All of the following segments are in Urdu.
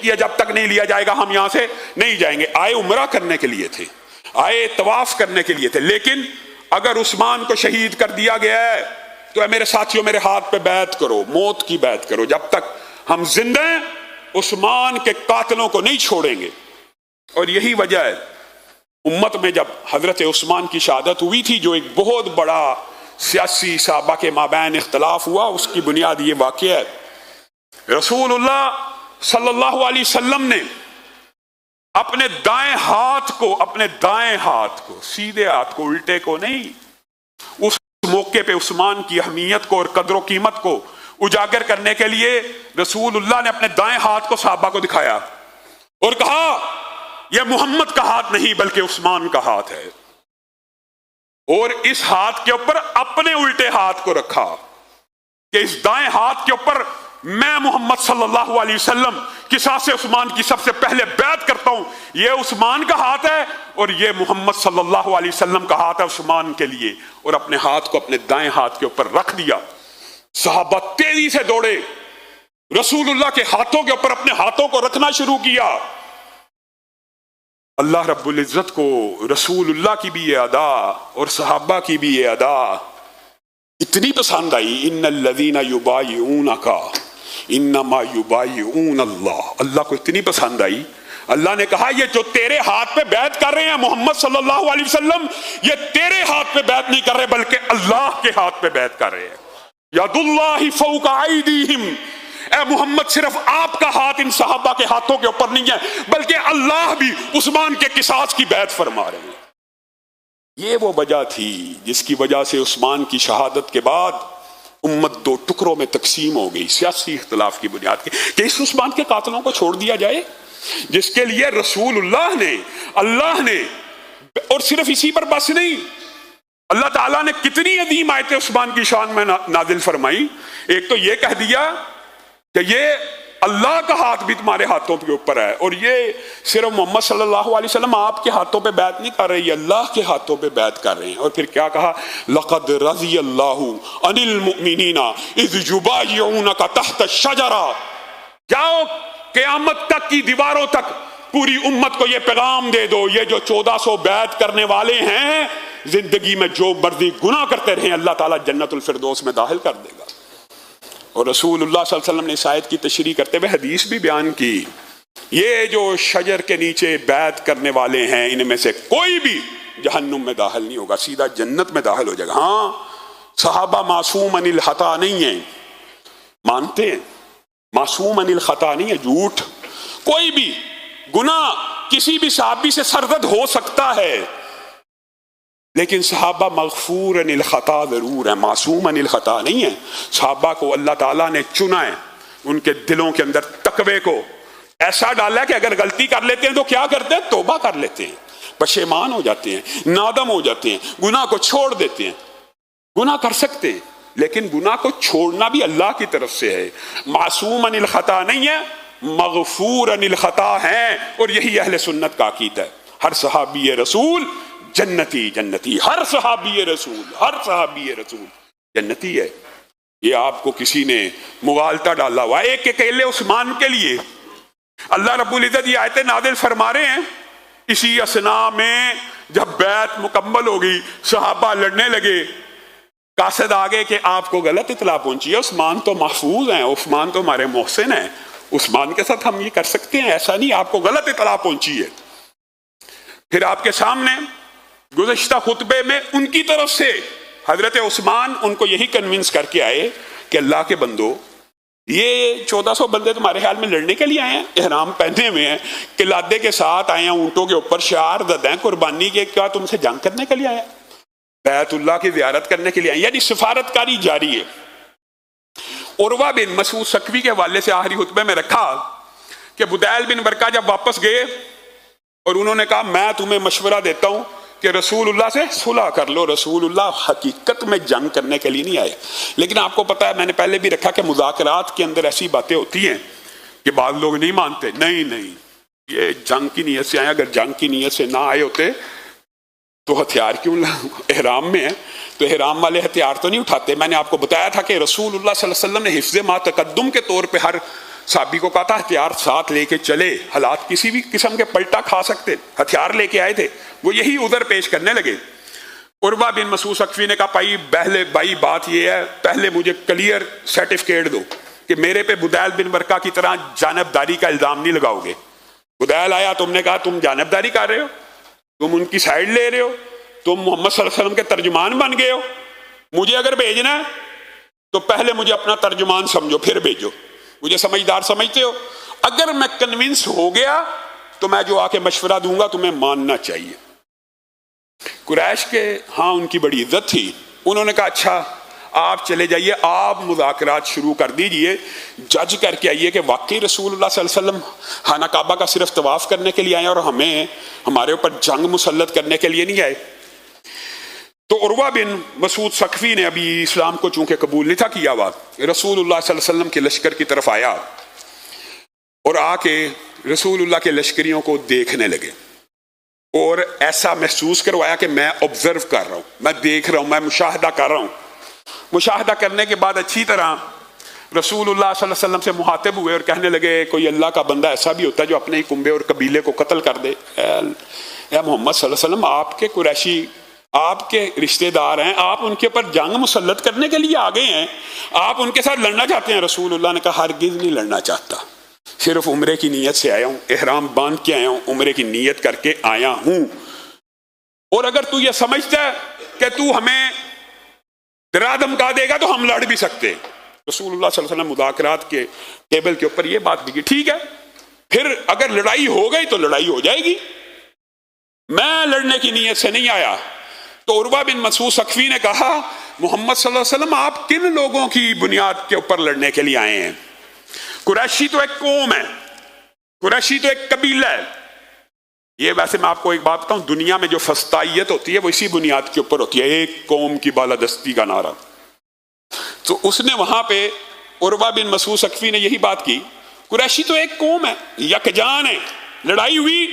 کیا جب تک نہیں لیا جائے گا ہم یہاں سے نہیں جائیں گے. آئے عمرہ کرنے کے لیے تھے, آئے طواف کرنے کے لیے تھے, لیکن اگر عثمان کو شہید کر دیا گیا ہے تو اے میرے ساتھیوں میرے ہاتھ پہ بیعت کرو, موت کی بیعت کرو, جب تک ہم زندہ ہیں عثمان کے قاتلوں کو نہیں چھوڑیں گے. اور یہی وجہ ہے امت میں جب حضرت عثمان کی شہادت ہوئی تھی, جو ایک بہت بڑا سیاسی صحابہ کے مابین اختلاف ہوا, اس کی بنیاد یہ واقعہ ہے. رسول اللہ صلی اللہ علیہ وسلم نے اپنے دائیں ہاتھ کو سیدھے ہاتھ کو, الٹے کو نہیں, اس موقع پہ عثمان کی اہمیت کو اور قدر و قیمت کو اجاگر کرنے کے لیے رسول اللہ نے اپنے دائیں ہاتھ کو صحابہ کو دکھایا اور کہا یہ محمد کا ہاتھ نہیں بلکہ عثمان کا ہاتھ ہے. اور اس ہاتھ کے اوپر اپنے الٹے ہاتھ کو رکھا کہ اس دائیں ہاتھ کے اوپر میں محمد صلی اللہ علیہ وسلم قصاص عثمان کی سب سے پہلے بیعت کرتا ہوں. یہ عثمان کا ہاتھ ہے اور یہ محمد صلی اللہ علیہ وسلم کا ہاتھ ہے عثمان کے لیے. اور اپنے ہاتھ کو اپنے دائیں ہاتھ کے اوپر رکھ دیا. صحابہ تیزی سے دوڑے, رسول اللہ کے ہاتھوں کے اوپر اپنے ہاتھوں کو رکھنا شروع کیا. اللہ رب العزت کو رسول اللہ کی بھی یہ ادا اور صحابہ کی بھی یہ ادا اتنی پسند آئی. ان الذین یبایعونک انما یبایعون اللہ. اللہ کو اتنی پسند آئی, اللہ نے کہا یہ جو تیرے ہاتھ پہ بیعت کر رہے ہیں محمد صلی اللہ علیہ وسلم, یہ تیرے ہاتھ پہ بیعت نہیں کر رہے بلکہ اللہ کے ہاتھ پہ بیعت کر رہے ہیں. ید اللہ فوق ایدیہم, اے محمد صرف آپ کا ہاتھ ان صحابہ کے ہاتھوں کے اوپر نہیں ہے بلکہ اللہ بھی عثمان کے قصاص کی بیعت فرما رہے ہیں. یہ وہ وجہ تھی جس کی وجہ سے عثمان کی شہادت کے بعد امت دو ٹکڑوں میں تقسیم ہو گئی, سیاسی اختلاف کی بنیاد کے کہ اس عثمان کے قاتلوں کو چھوڑ دیا جائے جس کے لیے رسول اللہ نے اور صرف اسی پر بس نہیں, اللہ تعالیٰ نے کتنی عظیم آیتیں عثمان کی شان میں نازل فرمائی. ایک تو یہ کہہ دیا کہ یہ اللہ کا ہاتھ بھی تمہارے ہاتھوں کے اوپر ہے, اور یہ صرف محمد صلی اللہ علیہ وسلم آپ کے ہاتھوں پہ بیعت نہیں کر رہے, یہ اللہ کے ہاتھوں پہ بیعت کر رہے ہیں. اور پھر کیا کہا, لقد رضی اللہ عن المؤمنین اذ یبایعونک تحت الشجرہ. جاؤ قیامت تک کی دیواروں تک پوری امت کو یہ پیغام دے دو, یہ جو 1400 بیعت کرنے والے ہیں زندگی میں جو مرضی گناہ کرتے رہیں اللہ تعالیٰ جنت الفردوس میں داخل کر دے گا. اور رسول اللہ صلی اللہ علیہ وسلم نے اس آیت کی تشریح کرتے ہوئے حدیث بھی بیان کی, یہ جو شجر کے نیچے بیعت کرنے والے ہیں ان میں سے کوئی بھی جہنم میں داخل نہیں ہوگا, سیدھا جنت میں داخل ہو جائے گا. ہاں صحابہ معصوم عن الخطا نہیں ہیں, مانتے ہیں معصوم عن الخطا نہیں ہے, جھوٹ کوئی بھی گناہ کسی بھی صحابی سے سرزد ہو سکتا ہے, لیکن صحابہ مغفور عن الخطا ضرور ہے, معصوم عن الخطا نہیں ہے. صحابہ کو اللہ تعالیٰ نے چنا ہے, ان کے دلوں کے اندر تقوی کو ایسا ڈالا ہے کہ اگر غلطی کر لیتے ہیں تو کیا کرتے ہیں, توبہ کر لیتے ہیں, پشیمان ہو جاتے ہیں, نادم ہو جاتے ہیں, گناہ کو چھوڑ دیتے ہیں. گناہ کر سکتے ہیں لیکن گناہ کو چھوڑنا بھی اللہ کی طرف سے ہے. معصوم عن الخطا نہیں ہے, مغفور عن الخطا ہیں, اور یہی اہل سنت کا عقیدہ ہے. ہر صحابی رسول جنتی ہر صحابی رسول جنتی ہے. یہ آپ کو کسی نے مغالطہ ڈالا ہوا ایک اکیلے عثمان کے لیے. اللہ رب العزت یہ آیتیں نازل فرما رہے ہیں اسی اثنا میں جب بیعت مکمل ہو گئی, صحابہ لڑنے لگے, قاصد آگے کہ آپ کو غلط اطلاع پہنچی ہے, عثمان تو محفوظ ہیں, عثمان تو ہمارے محسن ہیں, عثمان کے ساتھ ہم یہ کر سکتے ہیں, ایسا نہیں, آپ کو غلط اطلاع پہنچی ہے. پھر آپ کے سامنے گزشتہ خطبے میں ان کی طرف سے حضرت عثمان ان کو یہی کنونس کر کے آئے کہ اللہ کے بندو, یہ 1400 بندے تمہارے خیال میں لڑنے کے لیے آئے ہیں, احرام پہنے ہوئے ہیں, قلادے کے ساتھ آئے ہیں, اونٹوں کے اوپر شعار زدہ ہیں قربانی کے, کیا تم سے جنگ کرنے کے لیے آئے ہیں, بیت اللہ کی زیارت کرنے کے لیے آئے ہیں؟ یعنی سفارت کاری جاری ہے. عروہ بن مسعود ثقفی کے حوالے سے آخری خطبے میں رکھا کہ بدیل بن برقہ جب واپس گئے اور انہوں نے کہا میں تمہیں مشورہ دیتا ہوں کہ رسول اللہ سے صلح کر لو. رسول اللہ حقیقت میں جنگ کرنے کے لیے نہیں آئے, لیکن آپ کو پتا ہے میں نے پہلے بھی رکھا کہ مذاکرات کے اندر ایسی باتیں ہوتی ہیں کہ بعض لوگ نہیں مانتے, نہیں یہ جنگ کی نیت سے آئے, اگر جنگ کی نیت سے نہ آئے ہوتے تو ہتھیار کیوں احرام میں ہے تو احرام والے ہتھیار تو نہیں اٹھاتے. میں نے آپ کو بتایا تھا کہ رسول اللہ صلی اللہ علیہ وسلم نے حفظ ما تقدم کے طور پہ ہر صحابی کو کہا تھا ہتھیار ساتھ لے کے چلے، حالات کسی بھی قسم کے پلٹا کھا سکتے، ہتھیار لے کے آئے تھے، وہ یہی عذر پیش کرنے لگے۔ عروہ بن مسعود ثقفی نے کہا بھائی بات یہ ہے، پہلے مجھے کلیئر سرٹیفکیٹ دو کہ میرے پہ بدیل بن ورقہ کی طرح جانبداری کا الزام نہیں لگاؤ گے۔ بدیل آیا، تم نے کہا تم جانبداری کر رہے ہو، تم ان کی سائڈ لے رہے ہو، تم محمد صلی اللہ علیہ وسلم کے ترجمان بن گئے ہو، مجھے اگر بھیجنا ہے تو پہلے مجھے اپنا ترجمان سمجھو پھر بھیجو، مجھے سمجھدار سمجھتے ہو؟ اگر میں کنونس ہو گیا تو میں جو آ کے مشورہ دوں گا تمہیں ماننا چاہیے۔ قریش کے ہاں ان کی بڑی عزت تھی، انہوں نے کہا اچھا آپ چلے جائیے، آپ مذاکرات شروع کر دیجئے، جج کر کے آئیے کہ واقعی رسول اللہ صلی اللہ علیہ وسلم خانہ کعبہ کا صرف طواف کرنے کے لیے آئے اور ہمارے اوپر جنگ مسلط کرنے کے لیے نہیں آئے۔ تو عروہ بن مسعود ثقفی نے ابھی اسلام کو چونکہ قبول نہیں تھا کیا ہوا، رسول اللہ صلی اللہ علیہ وسلم کے لشکر کی طرف آیا اور آ کے رسول اللہ کے لشکریوں کو دیکھنے لگے اور ایسا محسوس کروایا کہ میں آبزرو کر رہا ہوں، میں دیکھ رہا ہوں، میں مشاہدہ کر رہا ہوں۔ مشاہدہ کرنے کے بعد اچھی طرح رسول اللہ صلی اللہ علیہ وسلم سے مخاطب ہوئے اور کہنے لگے کوئی اللہ کا بندہ ایسا بھی ہوتا ہے جو اپنے ہی کنبے اور قبیلے کو قتل کر دے؟ اے محمد صلی اللہ علیہ وسلم، آپ کے قریشی آپ کے رشتہ دار ہیں، آپ ان کے اوپر جنگ مسلط کرنے کے لیے آگے ہیں، آپ ان کے ساتھ لڑنا چاہتے ہیں؟ رسول اللہ نے کہا ہرگز نہیں لڑنا چاہتا، صرف عمرے کی نیت سے آیا ہوں، احرام باندھ کے آیا ہوں، عمرے کی نیت کر کے آیا ہوں، اور اگر تو یہ سمجھتا ہے کہ تو ہمیں ڈرا دھمکا دے گا تو ہم لڑ بھی سکتے۔ رسول اللہ صلی اللہ علیہ وسلم مذاکرات کے ٹیبل کے اوپر یہ بات لکھی، ٹھیک ہے پھر اگر لڑائی ہو گئی تو لڑائی ہو جائے گی، میں لڑنے کی نیت سے نہیں آیا۔ تو عروہ بن مسعود ثقفی نے کہا محمد صلی اللہ علیہ وسلم آپ کن لوگوں کی بنیاد کے اوپر لڑنے کے لیے آئے ہیں؟ قریشی تو ایک قوم ہے، قریشی تو ایک قبیلہ ہے، یہ ویسے میں آپ کو ایک بات بتاؤں، دنیا میں جو فسطائیت ہوتی ہے وہ اسی بنیاد کے اوپر ہوتی ہے، ایک قوم کی بالادستی کا نعرہ۔ تو اس نے وہاں پہ عروہ بن مسعود ثقفی نے یہی بات کی، قریشی تو ایک قوم ہے، یکجان ہے، لڑائی ہوئی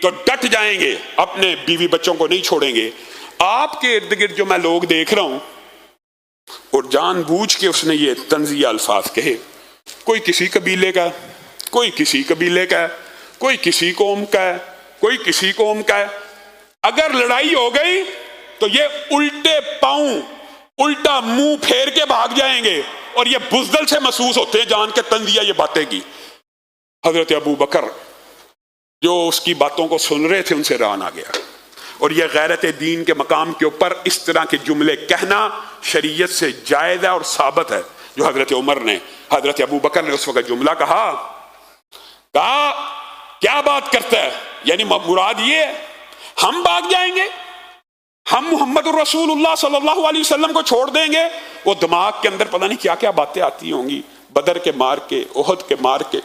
تو ڈٹ جائیں گے، اپنے بیوی بچوں کو نہیں چھوڑیں گے۔ آپ کے ارد گرد جو میں لوگ دیکھ رہا ہوں، اور جان بوجھ کے اس نے یہ طنزیہ الفاظ کہے، کوئی کسی قبیلے کا، کوئی کسی قبیلے کا، کوئی کسی قوم کا ہے، کوئی کسی قوم کا ہے، اگر لڑائی ہو گئی تو یہ الٹے پاؤں الٹا منہ پھیر کے بھاگ جائیں گے، اور یہ بزدل سے محسوس ہوتے ہیں جان کے طنزیہ یہ باتیں کی۔ حضرت ابو بکر جو اس کی باتوں کو سن رہے تھے ان سے ران آ گیا، اور یہ غیرت دین کے مقام کے اوپر اس طرح کے جملے کہنا شریعت سے جائز ہے اور ثابت ہے۔ جو حضرت عمر نے، حضرت ابو بکر نے اس وقت جملہ کہا کیا بات کرتا ہے، یعنی مراد یہ ہے ہم بھاگ جائیں گے، ہم محمد الرسول اللہ صلی اللہ علیہ وسلم کو چھوڑ دیں گے؟ وہ دماغ کے اندر پتہ نہیں کیا کیا باتیں آتی ہوں گی، بدر کے مار کے، احد کے مار کے۔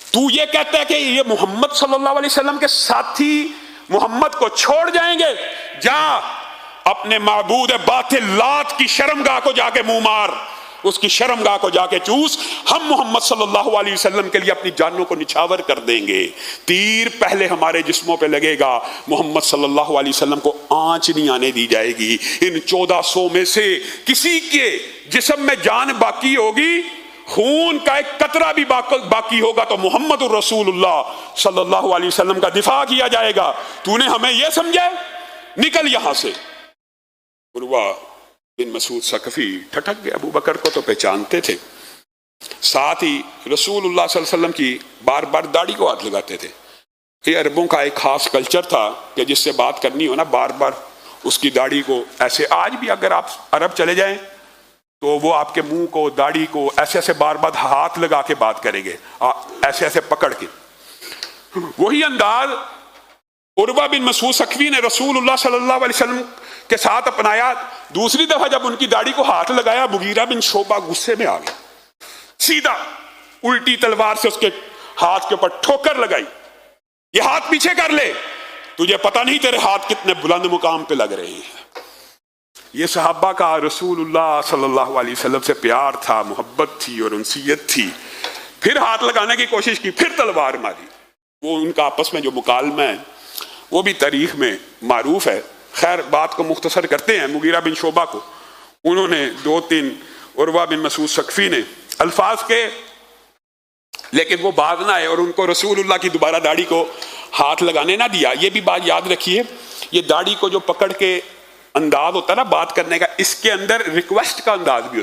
تو یہ کہتا ہے کہ یہ محمد صلی اللہ علیہ وسلم کے ساتھی محمد کو چھوڑ جائیں گے؟ جا اپنے معبود باطل لات کی شرمگاہ کو جا کے منہ مار، اس کی شرمگاہ کو جا کے چوس۔ ہم محمد صلی اللہ علیہ وسلم کے لیے اپنی جانوں کو نچھاور کر دیں گے، تیر پہلے ہمارے جسموں پہ لگے گا، محمد صلی اللہ علیہ وسلم کو آنچ نہیں آنے دی جائے گی۔ ان 1400 میں سے کسی کے جسم میں جان باقی ہوگی، خون کا ایک قطرہ بھی باقی ہوگا تو محمد الرسول اللہ صلی اللہ علیہ وسلم کا دفاع کیا جائے گا۔ تو نے ہمیں یہ سمجھا؟ نکل یہاں سے۔ عروہ بن مسعود ثقفی ٹھٹک گئے، ابو بکر کو تو پہچانتے تھے، ساتھ ہی رسول اللہ صلی اللہ علیہ وسلم کی بار بار داڑھی کو ہاتھ لگاتے تھے۔ یہ عربوں کا ایک خاص کلچر تھا کہ جس سے بات کرنی ہو نا بار بار اس کی داڑھی کو ایسے، آج بھی اگر آپ عرب چلے جائیں تو وہ آپ کے منہ کو داڑھی کو ایسے ایسے بار بار ہاتھ لگا کے بات کریں گے، ایسے ایسے پکڑ کے۔ وہی انداز عروہ بن مسعود ثقفی نے رسول اللہ صلی اللہ علیہ وسلم کے ساتھ اپنایا۔ دوسری دفعہ جب ان کی داڑھی کو ہاتھ لگایا، مغیرہ بن شعبہ غصے میں آ گیا، سیدھا الٹی تلوار سے اس کے ہاتھ کے اوپر ٹھوکر لگائی، یہ ہاتھ پیچھے کر لے، تجھے پتہ نہیں تیرے ہاتھ کتنے بلند مقام پہ لگ رہے ہیں۔ یہ صحابہ کا رسول اللہ صلی اللہ علیہ وسلم سے پیار تھا، محبت تھی اور انسیت تھی۔ پھر ہاتھ لگانے کی کوشش کی، پھر تلوار ماری۔ وہ ان کا آپس میں جو مکالمہ ہے وہ بھی تاریخ میں معروف ہے۔ خیر بات کو مختصر کرتے ہیں، مغیرہ بن شعبہ کو انہوں نے 2-3 عروہ بن مسعود ثقفی نے الفاظ کے لیکن وہ باز نہ آئے اور ان کو رسول اللہ کی دوبارہ داڑھی کو ہاتھ لگانے نہ دیا۔ یہ بھی بات یاد رکھیے، یہ داڑھی کو جو پکڑ کے انداز ہوتا ہے نا بات کرنے کا، اس کے اندر ریکویسٹ کا انداز بھی ہوتا ہے۔